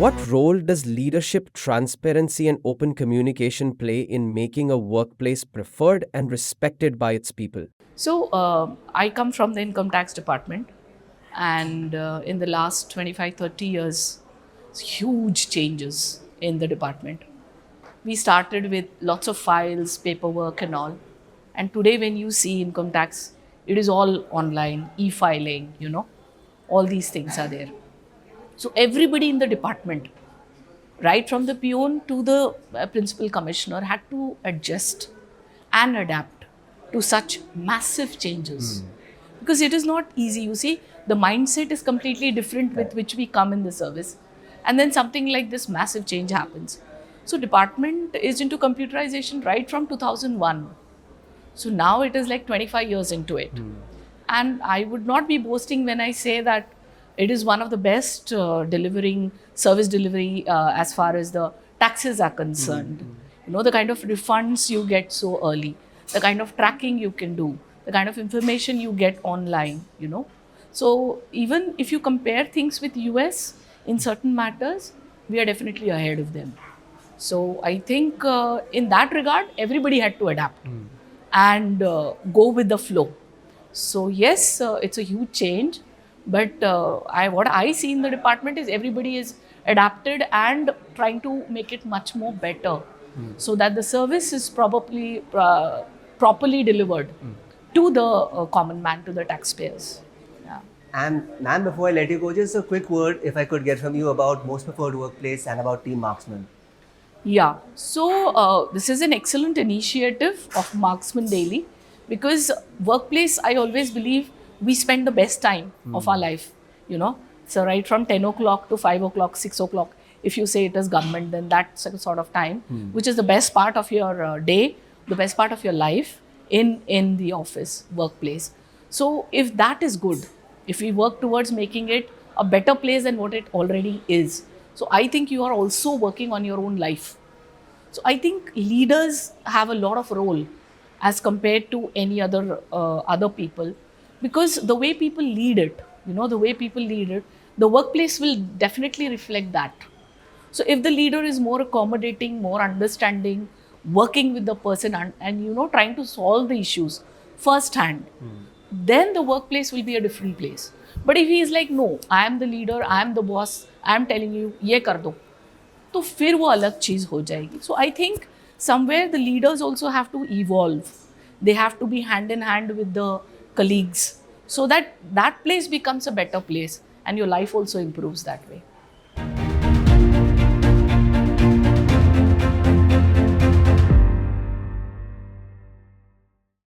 What role does leadership, transparency, and open communication play in making a workplace preferred and respected by its people? So, I come from the income tax department, and in the last 25, 30 years, huge changes in the department. We started with lots of files, paperwork, and all. And today, when you see income tax, it is all online, e filing, all these things are there. So, everybody in the department, right from the peon to the principal commissioner, had to adjust and adapt to such massive changes because it is not easy. You see, the mindset is completely different with which we come in the service, and then something like this massive change happens. So department is into computerization right from 2001. So now it is like 25 years into it. And I would not be boasting when I say that it is one of the best delivering service delivery as far as the taxes are concerned. The kind of refunds you get so early, the kind of tracking you can do, the kind of information you get online. So even if you compare things with US in certain matters, we are definitely ahead of them. So I think in that regard, everybody had to adapt and go with the flow. So yes, it's a huge change, but what I see in the department is everybody is adapted and trying to make it much more better, so that the service is probably properly delivered to the common man, to the taxpayers. Yeah. And ma'am, before I let you go, just a quick word if I could get from you about most preferred workplace and about Team Marksman. Yeah, so this is an excellent initiative of Marksman Daily because workplace, I always believe we spend the best time of our life. So, right from 10 o'clock to 5 o'clock, 6 o'clock, if you say it is government, then that's a sort of time which is the best part of your day, the best part of your life in the office, workplace. So, if that is good, if we work towards making it a better place than what it already is, so I think you are also working on your own life. So I think leaders have a lot of role as compared to any other people, because the way people lead it, the workplace will definitely reflect that. So if the leader is more accommodating, more understanding, working with the person and trying to solve the issues firsthand, then the workplace will be a different place. But if he is like, no, I am the leader, I am the boss, I am telling you, ये कर दो, तो फिर वो अलग चीज़ हो जाएगी. So I think somewhere the leaders also have to evolve. They have to be hand in hand with the colleagues so that that place becomes a better place and your life also improves that way.